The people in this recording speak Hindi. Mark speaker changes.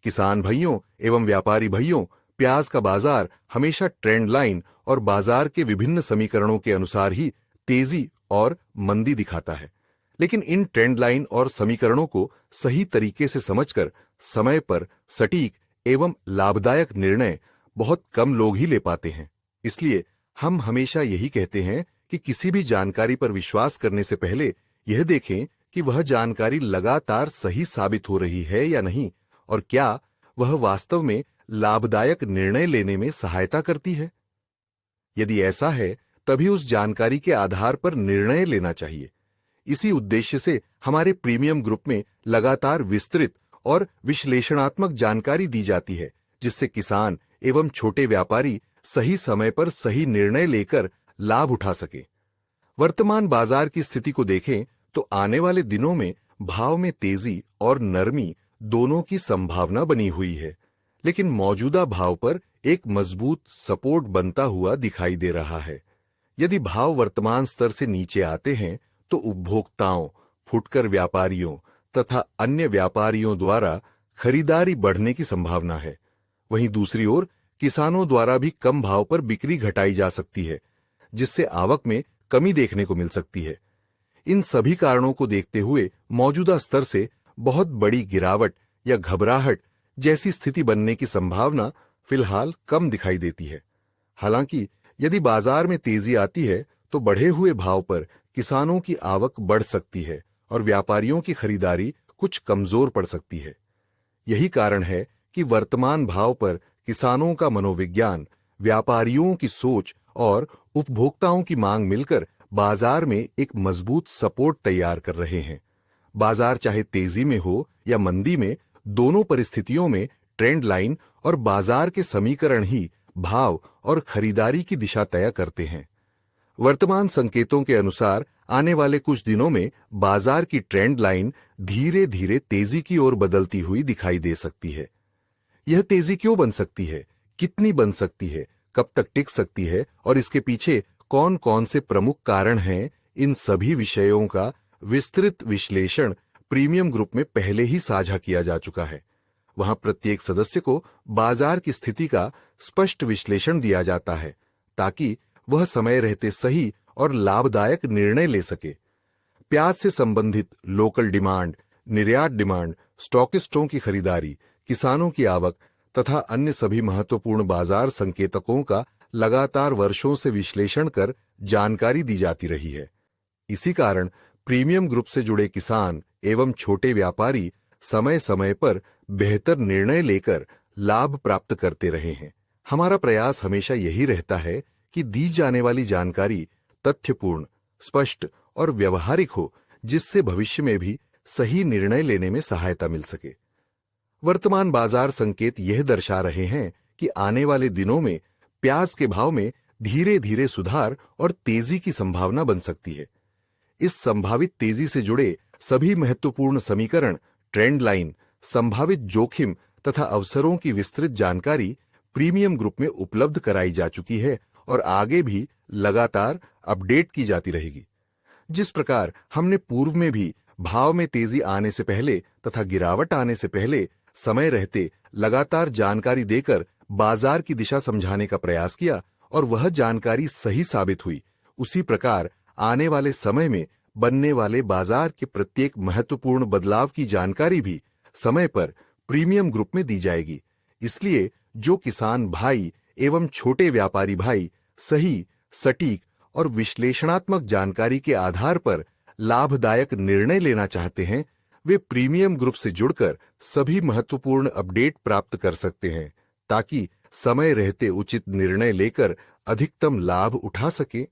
Speaker 1: किसान भाइयों एवं व्यापारी भाइयों, प्याज का बाजार हमेशा ट्रेंड लाइन और बाजार के विभिन्न समीकरणों के अनुसार ही तेजी और मंदी दिखाता है। लेकिन इन ट्रेंड लाइन और समीकरणों को सही तरीके से समझकर समय पर सटीक एवं लाभदायक निर्णय बहुत कम लोग ही ले पाते हैं। इसलिए हम हमेशा यही कहते हैं कि किसी भी जानकारी पर विश्वास करने से पहले यह देखें कि वह जानकारी लगातार सही साबित हो रही है या नहीं, और क्या वह वास्तव में लाभदायक निर्णय लेने में सहायता करती है। यदि ऐसा है, तभी उस जानकारी के आधार पर निर्णय लेना चाहिए। इसी उद्देश्य से हमारे प्रीमियम ग्रुप में लगातार विस्तृत और विश्लेषणात्मक जानकारी दी जाती है, जिससे किसान एवं छोटे व्यापारी सही समय पर सही निर्णय लेकर लाभ उठा सके। वर्तमान बाजार की स्थिति को देखें तो आने वाले दिनों में भाव में तेजी और नरमी दोनों की संभावना बनी हुई है, लेकिन मौजूदा भाव पर एक मजबूत सपोर्ट बनता हुआ दिखाई दे रहा है। यदि भाव वर्तमान स्तर से नीचे आते हैं तो उपभोक्ताओं, फुटकर व्यापारियों तथा अन्य व्यापारियों द्वारा खरीदारी बढ़ने की संभावना है। वहीं दूसरी ओर किसानों द्वारा भी कम भाव पर बिक्री घटाई जा सकती है, जिससे आवक में कमी देखने को मिल सकती है। इन सभी कारणों को देखते हुए मौजूदा स्तर से बहुत बड़ी गिरावट या घबराहट जैसी स्थिति बनने की संभावना फिलहाल कम दिखाई देती है। हालांकि यदि बाजार में तेजी आती है तो बढ़े हुए भाव पर किसानों की आवक बढ़ सकती है और व्यापारियों की खरीदारी कुछ कमजोर पड़ सकती है। यही कारण है कि वर्तमान भाव पर किसानों का मनोविज्ञान, व्यापारियों की सोच और उपभोक्ताओं की मांग मिलकर बाजार में एक मजबूत सपोर्ट तैयार कर रहे हैं। बाजार चाहे तेजी में हो या मंदी में, दोनों परिस्थितियों में ट्रेंड लाइन और बाजार के समीकरण ही भाव और खरीदारी की दिशा तय करते हैं। वर्तमान संकेतों के अनुसार आने वाले कुछ दिनों में बाजार की ट्रेंड लाइन धीरे धीरे तेजी की ओर बदलती हुई दिखाई दे सकती है। यह तेजी क्यों बन सकती है, कितनी बन सकती है, कब तक टिक सकती है और इसके पीछे कौन कौन से प्रमुख कारण हैं, इन सभी विषयों का विस्तृत विश्लेषण प्रीमियम ग्रुप में पहले ही साझा किया जा चुका है। वहां प्रत्येक सदस्य को बाजार की स्थिति का स्पष्ट विश्लेषण दिया जाता है, ताकि वह समय रहते सही और लाभदायक निर्णय ले सके। प्याज से संबंधित लोकल डिमांड, निर्यात डिमांड, स्टॉकिस्टों की खरीदारी, किसानों की आवक तथा अन्य सभी महत्वपूर्ण बाजार संकेतकों का लगातार वर्षों से विश्लेषण कर जानकारी दी जाती रही है। इसी कारण प्रीमियम ग्रुप से जुड़े किसान एवं छोटे व्यापारी समय समय पर बेहतर निर्णय लेकर लाभ प्राप्त करते रहे हैं। हमारा प्रयास हमेशा यही रहता है कि दी जाने वाली जानकारी तथ्यपूर्ण, स्पष्ट और व्यवहारिक हो, जिससे भविष्य में भी सही निर्णय लेने में सहायता मिल सके। वर्तमान बाजार संकेत यह दर्शा रहे हैं कि आने वाले दिनों में प्याज के भाव में धीरे धीरे सुधार और तेजी की संभावना बन सकती है। इस संभावित तेजी से जुड़े सभी महत्वपूर्ण समीकरण, ट्रेंड लाइन, संभावित जोखिम तथा अवसरों की विस्तृत जानकारी प्रीमियम ग्रुप में उपलब्ध कराई जा चुकी है और आगे भी लगातार अपडेट की जाती रहेगी। जिस प्रकार हमने पूर्व में भी भाव में तेजी आने से पहले तथा गिरावट आने से पहले समय रहते लगातार जानकारी देकर बाजार की दिशा समझाने का प्रयास किया और वह जानकारी सही साबित हुई, उसी प्रकार आने वाले समय में बनने वाले बाजार के प्रत्येक महत्वपूर्ण बदलाव की जानकारी भी समय पर प्रीमियम ग्रुप में दी जाएगी। इसलिए जो किसान भाई एवं छोटे व्यापारी भाई सही, सटीक और विश्लेषणात्मक जानकारी के आधार पर लाभदायक निर्णय लेना चाहते हैं, वे प्रीमियम ग्रुप से जुड़कर सभी महत्वपूर्ण अपडेट प्राप्त कर सकते हैं, ताकि समय रहते उचित निर्णय लेकर अधिकतम लाभ उठा सकें।